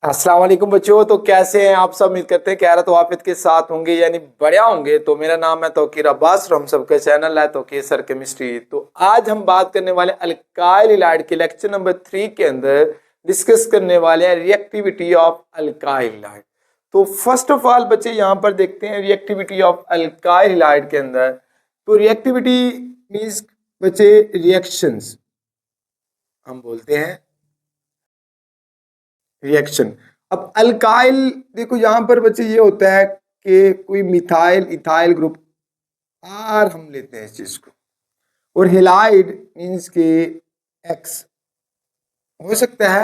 अस्सलाम वालेकुम बच्चों। तो कैसे हैं आप सब? उम्मीद करते हैं खैरियत वाफियत के साथ होंगे यानी बढ़िया होंगे। तो मेरा नाम है तौकीर अब्बास और हम सबका चैनल है तौकीर सर केमिस्ट्री। तो आज हम बात करने वाले अल्काइल हैलाइड के लेक्चर नंबर 3 के अंदर डिस्कस करने वाले हैं रिएक्टिविटी ऑफ अल्काइल हैलाइड। तो फर्स्ट ऑफ ऑल बच्चे यहाँ पर देखते हैं रिएक्टिविटी ऑफ अल्काइल हैलाइड के अंदर। तो रिएक्टिविटी मीन्स बच्चे रिएक्शंस हम बोलते हैं रिएक्शन। अब अल्काइल देखो यहाँ पर बच्चे ये होता है कि कोई मिथाइल इथाइल ग्रुप आर हम लेते हैं इस चीज को, और हेलाइड मीन्स के एक्स। हो सकता है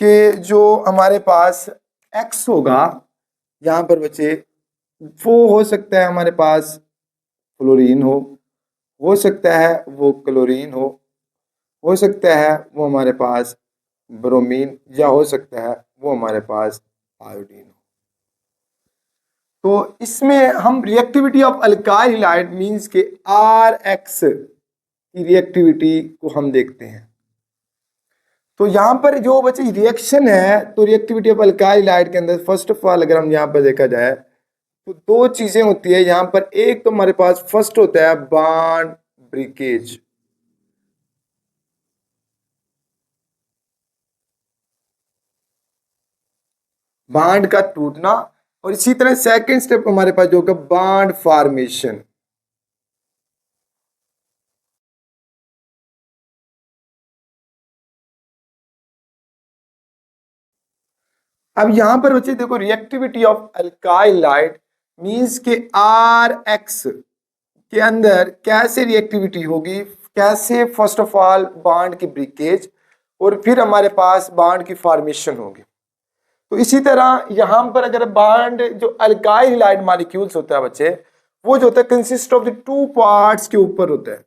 कि जो हमारे पास एक्स होगा यहाँ पर बच्चे वो हो सकता है हमारे पास फ्लोरीन हो सकता है वो क्लोरीन हो सकता है वो हमारे पास ब्रोमीन, या हो सकता है वो हमारे पास आयोडीन हो। तो इसमें हम reactivity of alkyl halide means के आर एक्स की रिएक्टिविटी को हम देखते हैं। तो यहाँ पर जो बच्चे रिएक्शन है तो रिएक्टिविटी ऑफ अल्काइल हैलाइड के अंदर फर्स्ट ऑफ ऑल अगर हम यहाँ पर देखा जाए तो दो चीजें होती है यहाँ पर। एक तो हमारे पास फर्स्ट होता है बॉन्ड ब्रेकेज, बॉन्ड का टूटना, और इसी तरह सेकंड स्टेप हमारे पास जो होगा बॉन्ड फॉर्मेशन। अब यहां पर बच्चे देखो reactivity of alkyl halide means के आर एक्स के अंदर कैसे रिएक्टिविटी होगी, कैसे फर्स्ट ऑफ ऑल बॉन्ड की ब्रेकेज और फिर हमारे पास बॉन्ड की फॉर्मेशन होगी। तो इसी तरह यहां पर अगर बॉन्ड जो अल्काइल हैलाइड मॉलिक्यूल्स होता है बच्चे, वो जो होता है consist of the two parts के ऊपर होता है।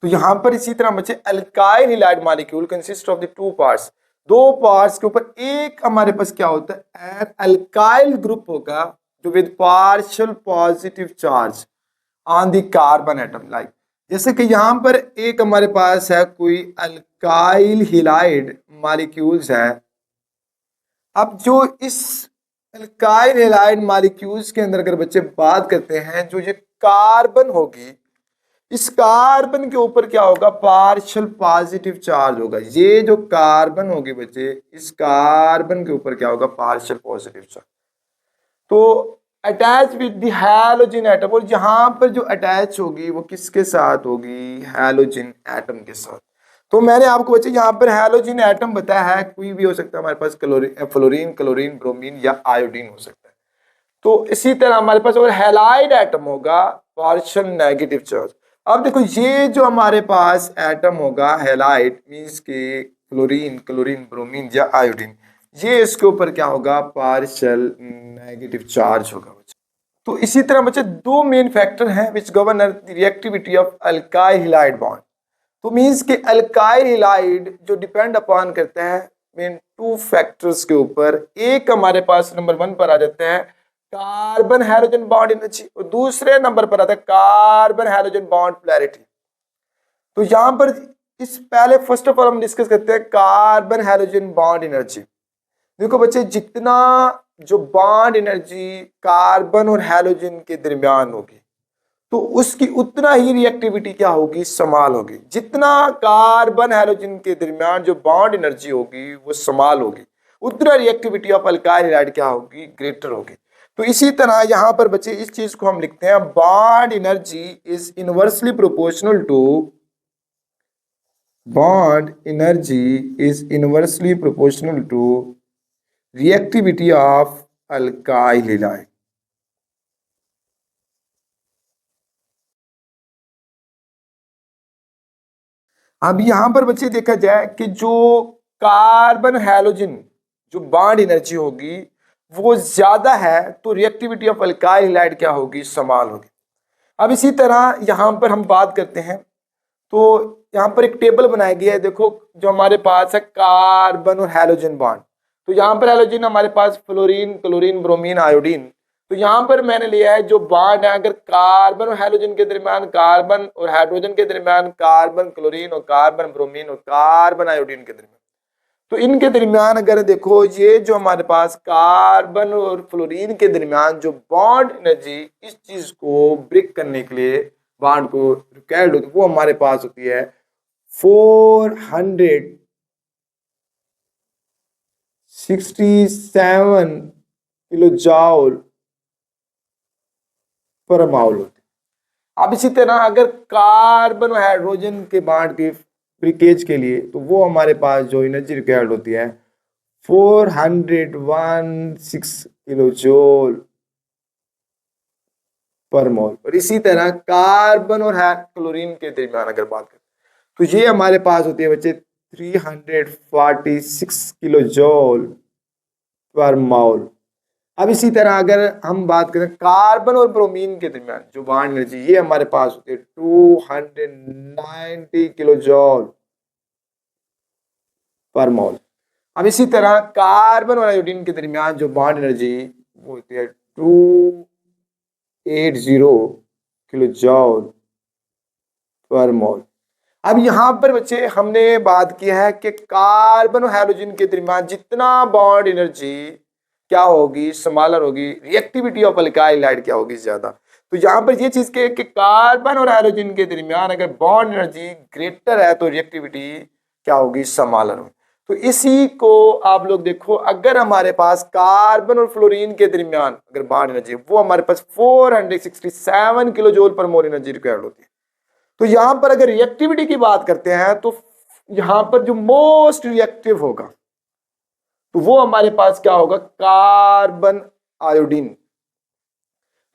तो यहां पर इसी तरह बच्चे alkyl halide molecule consist of the two parts, दो पार्ट्स के ऊपर एक हमारे पास क्या होता है अल्काइल ग्रुप होगा जो with partial positive charge on the carbon atom. Like जैसे कि यहां पर एक हमारे पास है कोई अल्काइल हैलाइड मॉलिक्यूल्स है। अब जो इस अल्काइल हैलाइड मॉलिक्यूल्स के अंदर अगर बच्चे बात करते हैं, जो ये कार्बन होगी, इस कार्बन के ऊपर क्या होगा पार्शियल पॉजिटिव चार्ज होगा। ये जो कार्बन होगी बच्चे, इस कार्बन के ऊपर क्या होगा पार्शियल पॉजिटिव चार्ज। तो attach with the halogen atom, और यहां पर जो अटैच होगी वो किसके साथ होगी हैलोजन एटम के साथ। तो मैंने आपको बच्चे यहाँ पर हैलोजन एटम बताया है, कोई भी हो सकता है हमारे पास फ्लोरीन क्लोरीन ब्रोमीन या आयोडीन हो सकता है। तो इसी तरह हमारे पास अगर हैलाइड एटम होगा पार्शियल नेगेटिव चार्ज। अब देखो ये जो हमारे पास एटम होगा हैलाइड मींस के फ्लोरीन क्लोरीन ब्रोमीन या आयोडीन, ये इसके ऊपर क्या होगा पार्शियल नेगेटिव चार्ज होगा बच्चे। तो इसी तरह बच्चे दो मेन फैक्टर हैं which govern the reactivity of alkyl halide bond. तो मींस के अल्काइल हैलाइड जो डिपेंड अपॉन करते हैं मेन टू फैक्टर्स के ऊपर। एक हमारे पास नंबर 1 पर आ जाते हैं कार्बन हाइड्रोजन बॉन्ड एनर्जी, और दूसरे नंबर पर आता है कार्बन हाइड्रोजन बॉन्ड पोलैरिटी। तो यहां पर इस पहले फर्स्ट ऑफ ऑल हम डिस्कस करते हैं कार्बन हाइड्रोजन बॉन्ड एनर्जी। देखो बच्चे जितना जो बॉन्ड एनर्जी कार्बन और हाइड्रोजन के दरमियान होगी तो उसकी उतना ही रिएक्टिविटी क्या होगी समाल होगी। जितना कार्बन हाइड्रोजन के दरमियान जो बॉन्ड एनर्जी होगी वो समाल होगी, उतना रिएक्टिविटी ऑफ अल्काइल हैलाइड क्या होगी ग्रेटर होगी। तो इसी तरह यहाँ पर बच्चे इस चीज को हम लिखते हैं bond energy is inversely proportional to, bond energy is inversely proportional to reactivity of alkyl halide. अब यहां पर बच्चे देखा जाए कि जो कार्बन हैलोजन जो बॉन्ड एनर्जी होगी वो ज्यादा है तो रिएक्टिविटी ऑफ अल्काइल हैलाइड क्या होगी समाल होगी। अब इसी तरह यहां पर हम बात करते हैं तो यहां पर एक टेबल बनाया गया है। देखो जो हमारे पास है कार्बन और हैलोजन बॉन्ड, तो यहां पर हैलोजन हमारे पास फ्लोरीन क्लोरीन ब्रोमीन आयोडीन। तो यहां पर मैंने लिया है जो बॉन्ड है अगर कार्बन और हाइड्रोजन के दरमियान, कार्बन और हाइड्रोजन के दरमियान, कार्बन क्लोरीन और कार्बन ब्रोमीन और कार्बन आयोडीन के दरमियान, तो इनके दरमियान अगर देखो, ये जो हमारे पास कार्बन और फ्लोरीन के दरमियान जो बॉन्ड एनर्जी इस चीज को ब्रेक करने के लिए बॉन्ड को रिक्वायर्ड होती है, वो हमारे पास होती है 467 किलो जूल पर माउल होती है। अब इसी तरह अगर कार्बन और हाइड्रोजन के बॉन्ड के ब्रेकेज के लिए, तो वो हमारे पास जो एनर्जी रिक्वायर्ड होती है 416 किलो जूल पर मोल। और इसी तरह कार्बन और क्लोरीन के दरमियान अगर बात करें, तो ये हमारे पास होती है बच्चे 346 किलो जूल पर मोल। अब इसी तरह अगर हम बात करें कार्बन और ब्रोमीन के दरमियान जो बॉन्ड एनर्जी, ये हमारे पास होती है 290 किलो जूल पर मोल। अब इसी तरह कार्बन और आयोडीन के दरमियान जो बॉन्ड एनर्जी वो होती है 280 किलो जूल पर मोल। अब यहाँ पर बच्चे हमने बात की है कि कार्बन और हाइड्रोजन के दरमियान जितना बॉन्ड एनर्जी क्या होगी, स्मॉलर होगी, रिएक्टिविटी ऑफ अल्काइल हाइड क्या होगी, ज्यादा। तो यहाँ पर ये चीज के कि कार्बन और हाइड्रोजन के दरमियान अगर बॉन्ड एनर्जी ग्रेटर है तो रिएक्टिविटी क्या होगी, स्मॉलर होगी। तो इसी को आप लोग देखो, अगर हमारे पास कार्बन और फ्लोरीन के दरमियान अगर बॉन्ड एनर्जी वो हमारे पास 467 किलो जूल पर मोल एनर्जी रिक्वायर्ड होती है। तो यहां पर अगर रिएक्टिविटी की बात करते हैं तो यहां पर जो मोस्ट रिएक्टिव होगा तो वो हमारे पास क्या होगा, कार्बन आयोडीन।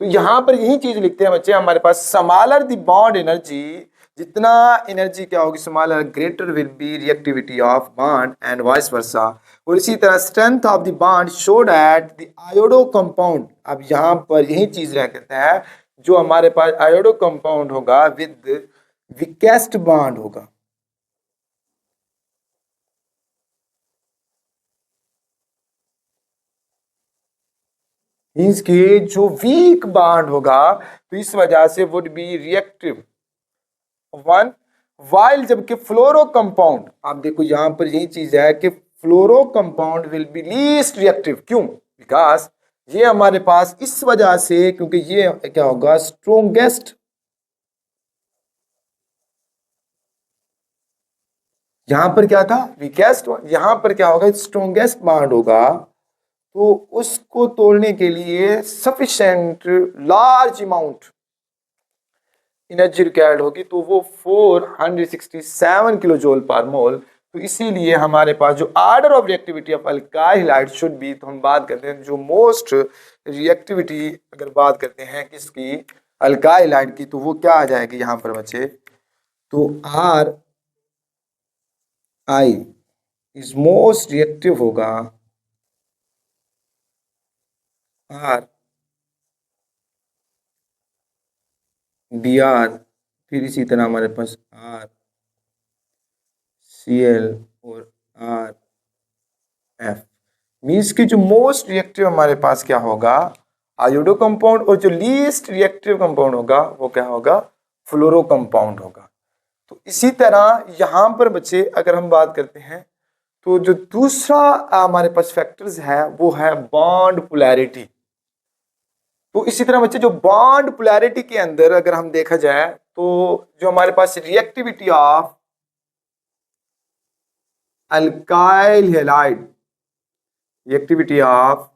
तो यहां पर यही चीज लिखते हैं बच्चे, हमारे पास स्मॉलर द बॉन्ड एनर्जी, जितना एनर्जी क्या होगी smaller, greater will be reactivity of bond and vice versa. और इसी तरह strength of the bond show that the iodo compound. अब यहां पर यही चीज रह कहते हैं, जो हमारे पास आयोडो कंपाउंड होगा विद वीकेस्ट बॉन्ड होगा, मींस कि जो वीक बॉन्ड होगा तो इस वजह से would be reactive one, while जबकि फ्लोरो कंपाउंड, आप देखो यहां पर यही चीज है कि fluoro compound will be least reactive. क्यों? बिकॉज ये हमारे पास इस वजह से, क्योंकि ये क्या होगा, स्ट्रोंगेस्ट, यहां पर क्या था वीकेस्ट, यहां पर क्या होगा स्ट्रोंगेस्ट बॉन्ड होगा, तो उसको तोड़ने के लिए sufficient large amount energy required होगी, तो वो 467 किलो जूल पर मोल। तो इसीलिए हमारे पास जो order of reactivity of alkyl hide should be, तो हम बात करते हैं जो मोस्ट रिएक्टिविटी अगर बात करते हैं किसकी, अल्काइल हाइड की, तो वो क्या आ जाएगी यहाँ पर बच्चे, तो are I is most reactive होगा, आर बी आर, फिर इसी तरह हमारे पास आर सी एल और आर एफ, मीन्स की जो मोस्ट रिएक्टिव हमारे पास क्या होगा, आयोडो कंपाउंड, और जो लीस्ट रिएक्टिव कंपाउंड होगा वो क्या होगा, फ्लोरो कंपाउंड होगा। तो इसी तरह यहां पर बच्चे अगर हम बात करते हैं, तो जो दूसरा हमारे पास फैक्टर्स है वो है बॉन्ड पोलैरिटी। तो इसी तरह बच्चे जो बॉन्ड पोलैरिटी के अंदर अगर हम देखा जाए, तो जो हमारे पास reactivity of alkyl halide, reactivity of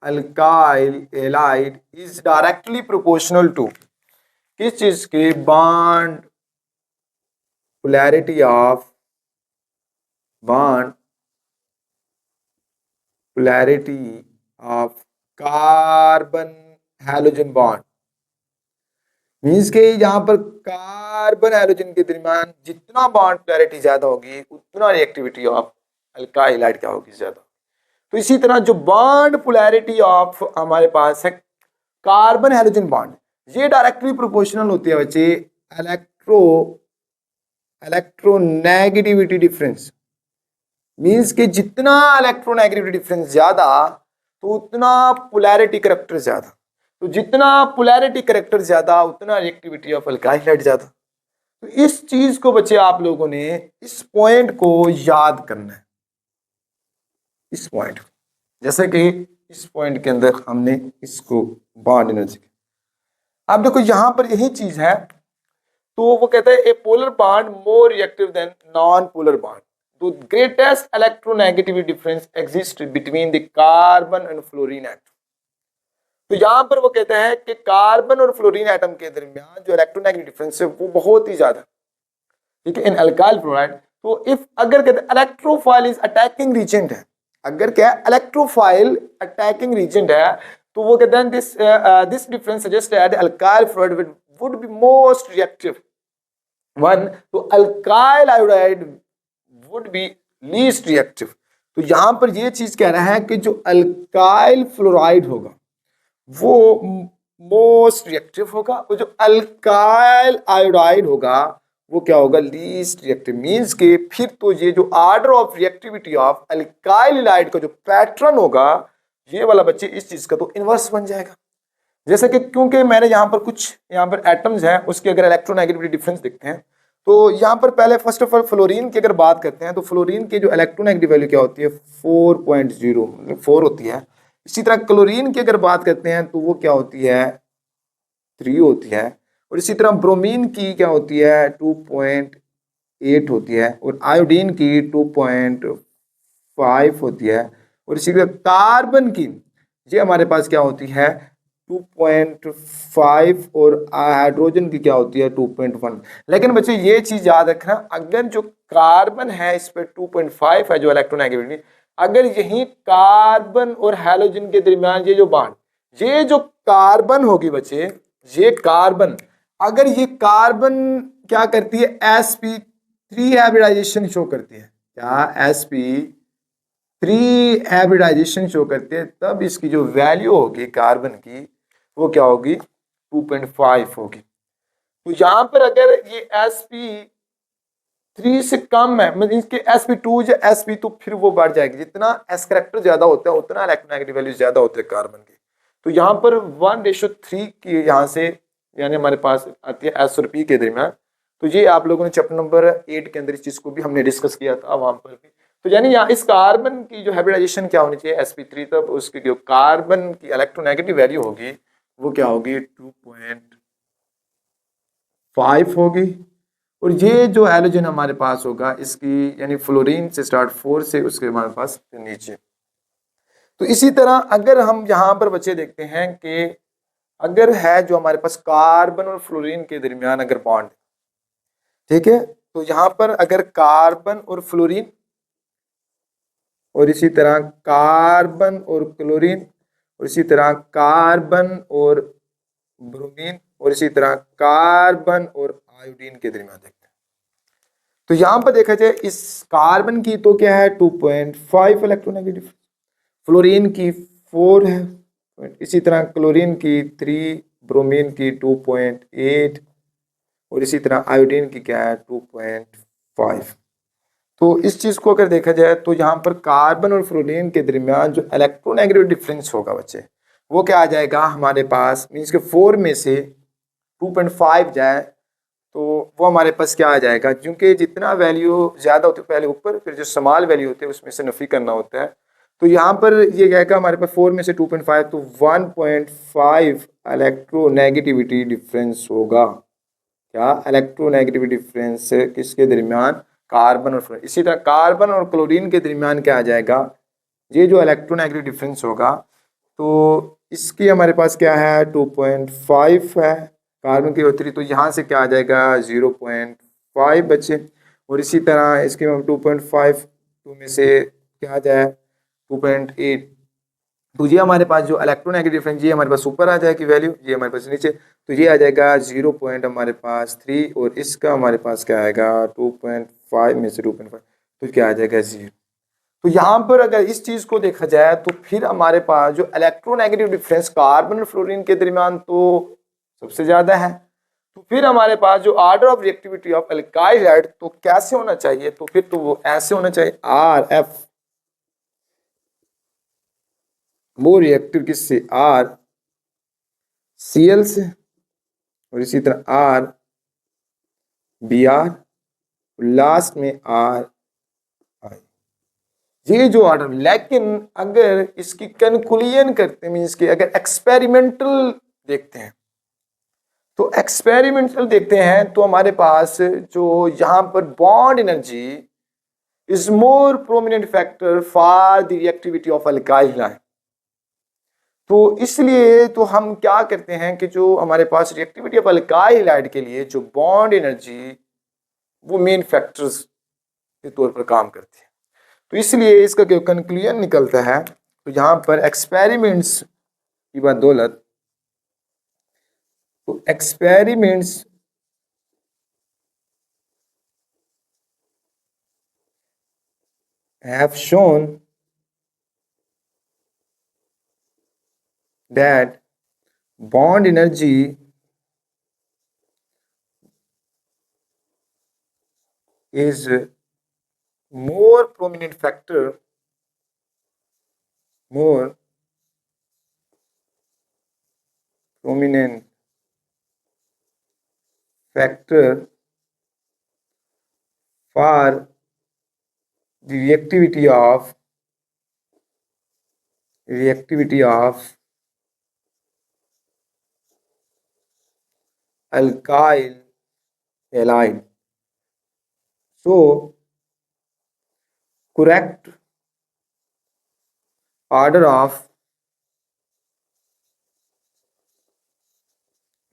alkyl halide is directly proportional to किस चीज के, bond polarity of, bond polarity of carbon halogen bond. Means के यहाँ पर कार्बन हाइड्रोजन के दरमियान जितना बॉन्ड पोलैरिटी ज्यादा होगी उतना रिएक्टिविटी ऑफ अल्काइल हाइड क्या होगी, ज्यादा। तो इसी तरह जो बॉन्ड पोलैरिटी ऑफ हमारे पास है कार्बन हाइड्रोजन बॉन्ड, ये डायरेक्टली प्रोपोर्शनल होती है बच्चे इलेक्ट्रोनेगेटिविटी डिफरेंस। मीन्स के जितना इलेक्ट्रोनेगेटिविटी डिफरेंस ज्यादा तो उतना पोलैरिटी करैक्टर ज्यादा, तो जितना पोलैरिटी करैक्टर ज्यादा उतना रिएक्टिविटी ऑफ अल्काइल हाइड ज्यादा। तो इस चीज को बच्चे आप लोगों ने इस पॉइंट को याद करना है। इस पॉइंट, जैसे कि इस पॉइंट के अंदर हमने इसको बॉन्ड एनर्जी। अब देखो यहां पर यही चीज है, तो वो कहता है a polar bond more reactive than non polar bond, तो greatest electronegativity difference exist between the carbon and fluorine atom. तो यहां पर वो कहते हैं कि कार्बन और फ्लोरीन एटम के दरमियान जो इलेक्ट्रोनेगेटिव डिफरेंस है वो बहुत ही ज्यादा, ठीक है, इन अल्काइल फ्लोराइड। तो इफ अगर कहते हैं इलेक्ट्रोफाइल इज अटैकिंग रीजेंट है, अगर क्या इलेक्ट्रोफाइल अटैकिंग रीजेंट है, तो वो कहते हैं this difference suggest that alkyl fluoride would be most reactive one, तो alkyl iodide would be least reactive. तो यहां पर ये चीज कह रहा है कि जो अल्काइल फ्लोराइड होगा वो मोस्ट रिएक्टिव होगा, और जो अल्काइल आयोडाइड होगा वो क्या होगा, लीस्ट रिएक्टिव। मींस के फिर तो ये जो order of reactivity of alkyl halide का जो पैटर्न होगा, ये वाला बच्चे इस चीज का तो इनवर्स बन जाएगा। जैसे कि क्योंकि मैंने यहाँ पर कुछ यहाँ पर एटम्स हैं, उसके अगर इलेक्ट्रोनेगेटिविटी डिफरेंस देखते हैं, तो यहाँ पर पहले फर्स्ट ऑफ ऑल फ्लोरीन की अगर बात करते हैं, तो फ्लोरीन की जो इलेक्ट्रोनेगेटिव वैल्यू क्या होती है, 4.0 मतलब 4 होती है। इसी तरह क्लोरीन की अगर बात करते हैं तो वो क्या होती है, 3 होती है। और इसी तरह ब्रोमीन की क्या होती है, 2.8 होती है, और आयोडीन की 2.5 होती है। और इसी तरह कार्बन की ये हमारे पास क्या होती है, 2.5, और हाइड्रोजन की क्या होती है, 2.1। लेकिन बच्चे ये चीज याद रखना, अगर जो कार्बन है इस पर 2.5 है जो इलेक्ट्रोनेगेटिविटी, अगर यही कार्बन और हैलोजन के दरमियान ये जो बॉन्ड, ये जो कार्बन होगी बच्चे, ये कार्बन, अगर ये कार्बन क्या करती है, sp3 हाइब्रिडाइजेशन शो करती है, क्या sp3 हाइब्रिडाइजेशन शो करती है, तब इसकी जो वैल्यू होगी कार्बन की वो क्या होगी, 2.5 होगी। तो यहां पर अगर ये sp3 से कम है, मतलब इसके sp2 या sp, तो फिर वो बढ़ जाएगी। जितना s करेक्टर ज्यादा होता है उतना इलेक्ट्रोनेगेटिव वैल्यू ज्यादा होते हैं कार्बन की। तो यहाँ पर 1:3 की यहाँ से यानी हमारे पास आती है s और p के दरमियान। तो ये आप लोगों ने चैप्टर नंबर 8 के अंदर इस चीज को भी हमने डिस्कस किया था वहां पर भी। तो यानी यहाँ इस कार्बन की जो हाइब्रिडाइजेशन क्या होनी चाहिए, sp3, तब उसकी जो कार्बन की इलेक्ट्रोनेगेटिव वैल्यू होगी वो क्या होगी, 2.5 होगी। और ये जो हैलोजन हमारे पास होगा इसकी यानी फ्लोरीन से स्टार्ट 4 से उसके हमारे पास नीचे। तो इसी तरह अगर हम यहाँ पर बच्चे देखते हैं कि अगर है जो हमारे पास कार्बन और फ्लोरीन के दरमियान अगर बॉन्ड, ठीक है, तो यहाँ पर अगर कार्बन और फ्लोरीन, और इसी तरह कार्बन और क्लोरीन, और इसी तरह कार्बन और ब्रोमीन, और इसी तरह कार्बन और आयोडीन के दरमियान देखते हैं। तो यहां पर देखा जाए इस कार्बन की तो क्या है, 2.5 इलेक्ट्रोनेगेटिव, फ्लोरीन की 4 है, इसी तरह क्लोरीन की 3, ब्रोमीन की 2.8, और इसी तरह आयोडीन की क्या है, 2.5। तो इस चीज को अगर देखा जाए तो यहाँ पर कार्बन और फ्लोरीन के दरमियान जो इलेक्ट्रोनेगेटिव डिफरेंस होगा बच्चे, वो क्या आ जाएगा हमारे पास, मीन्स के 4 में से 2.5 जाए तो वो हमारे पास क्या आ जाएगा, क्योंकि जितना वैल्यू ज्यादा होती है पहले ऊपर, फिर जो स्मॉल वैल्यू होती है उसमें से नफी करना होता है। तो यहाँ पर ये क्या हमारे पास 4 में से 2.5, तो 1.5 इलेक्ट्रोनेगेटिविटी डिफरेंस होगा। क्या इलेक्ट्रोनेगेटिविटी डिफरेंस किसके दरमियान, कार्बन और फ्लोरीन। इसी तरह कार्बन और क्लोरीन के दरमियान क्या आ जाएगा, ये जो इलेक्ट्रोनेगेटिव डिफरेंस होगा, तो इसकी हमारे पास क्या है, 2.5 है कार्बन की होती, तो यहाँ से क्या आ जाएगा 0.5 बच्चे। और इसी तरह इसके 2.5 2 में से क्या आ जाए 2.8, तो ये हमारे पास जो इलेक्ट्रोनेगेटिव डिफरेंस ये हमारे पास ऊपर आ जाएगी वैल्यू, ये हमारे पास नीचे, तो ये आ जाएगा 0 पॉइंट हमारे पास 3, और इसका हमारे पास क्या आएगा 2.5 में से 2.5, तो क्या आ जाएगा 0। तो यहाँ पर अगर इस चीज को देखा जाए तो फिर हमारे पास जो इलेक्ट्रोनेगेटिव डिफरेंस कार्बन और फ्लोरीन के दरमियान तो सबसे ज्यादा है। तो फिर हमारे पास जो order of reactivity of alkyl halide तो कैसे होना चाहिए, तो फिर तो वो ऐसे होना चाहिए, RF मोर रिएक्टिव किससे, RCl से, और इसी तरह RBr, लास्ट में RI। ये जो ऑर्डर, लेकिन अगर इसकी कंक्लूजन करते हैं, मीन्स कि अगर एक्सपेरिमेंटल देखते हैं, तो एक्सपेरिमेंटल देखते हैं तो हमारे पास जो यहाँ पर bond energy is more prominent factor for the reactivity of alkyl ion. तो इसलिए तो हम क्या करते हैं कि जो हमारे पास रिएक्टिविटी ऑफ अल्काइल आयन के लिए जो बॉन्ड एनर्जी वो मेन फैक्टर्स के तौर पर काम करती है। तो इसलिए इसका जो कंक्लूजन निकलता है, तो यहाँ पर एक्सपेरिमेंट्स की बदौलत, तो experiments have shown that bond energy is more prominent factor for the reactivity of alkyl halide. So correct order of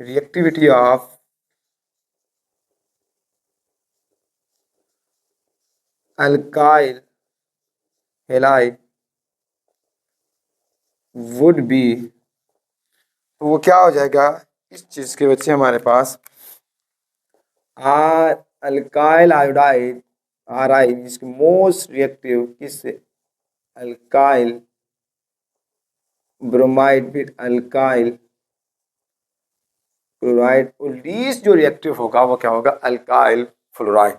reactivity of alkyl halide would be, तो वो क्या हो जाएगा, इस चीज के बच्चे हमारे पास R alkyl iodide R I इसकी मोस्ट रिएक्टिव किससे, alkyl bromide with alkyl chloride, और लीस्ट जो रिएक्टिव होगा वो क्या होगा, अल्काइल फ्लोराइड।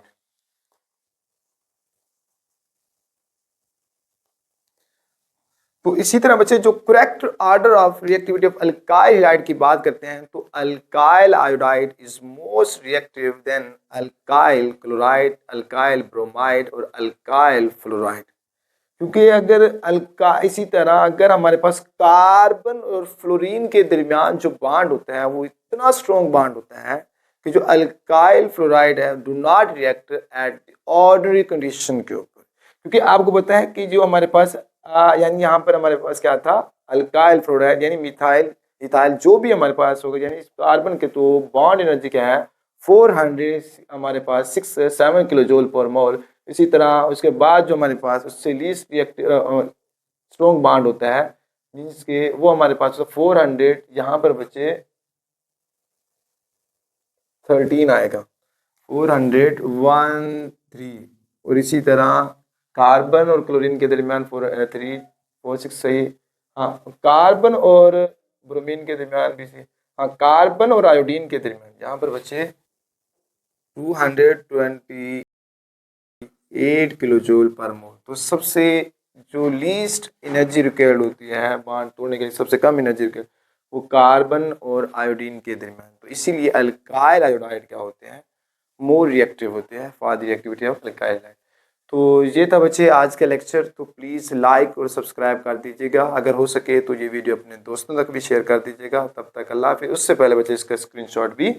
तो इसी तरह बच्चे जो correct order of reactivity of alkyl hide की बात करते हैं, तो alkyl iodide is most reactive than alkyl chloride, alkyl bromide और अल्काइल फ्लोराइड। क्योंकि अगर इसी तरह अगर हमारे पास कार्बन और फ्लोरीन के दरमियान जो बॉन्ड होता है वो इतना स्ट्रॉन्ग बॉन्ड होता है कि जो अल्काइल फ्लोराइड है do not react eight ordinary condition के ऊपर। क्योंकि आपको पता है कि जो हमारे पास यानी यहाँ पर हमारे पास क्या था, अल्काइल फ्लोराइड यानी मिथाइल इथाइल जो भी हमारे पास होगा, यानी कार्बन के तो बॉन्ड एनर्जी क्या है 400, हमारे पास 6-7 किलो जूल पर मोल। इसी तरह उसके बाद जो हमारे पास उससे लीस्ट रिएक्टिव स्ट्रॉन्ग बॉन्ड होता है मीन्स के वो हमारे पास 400, यहाँ पर बचे 13 आएगा, 413। और इसी तरह कार्बन और क्लोरीन के दरमियान 3-4-6 सही, हाँ कार्बन और ब्रोमीन के दरमियान भी सही, हाँ कार्बन और आयोडीन के दरमियान यहाँ पर बचे 228 किलो जूल पर मोल। तो सबसे जो लीस्ट एनर्जी रिक्वायर्ड होती है बॉन्ड तोड़ने के लिए, सबसे कम एनर्जी रिक्वायर्ड वो कार्बन और आयोडीन के दरमियान। तो इसीलिए अल्काइल आयोडाइड क्या होते हैं, मोर रिएक्टिव होते हैं for the reactivity of alkyl iodide. तो ये था बच्चे आज का लेक्चर। तो प्लीज़ लाइक और सब्सक्राइब कर दीजिएगा, अगर हो सके तो ये वीडियो अपने दोस्तों तक भी शेयर कर दीजिएगा। तब तक अल्लाह हाफिज़। उससे पहले बच्चे इसका स्क्रीनशॉट भी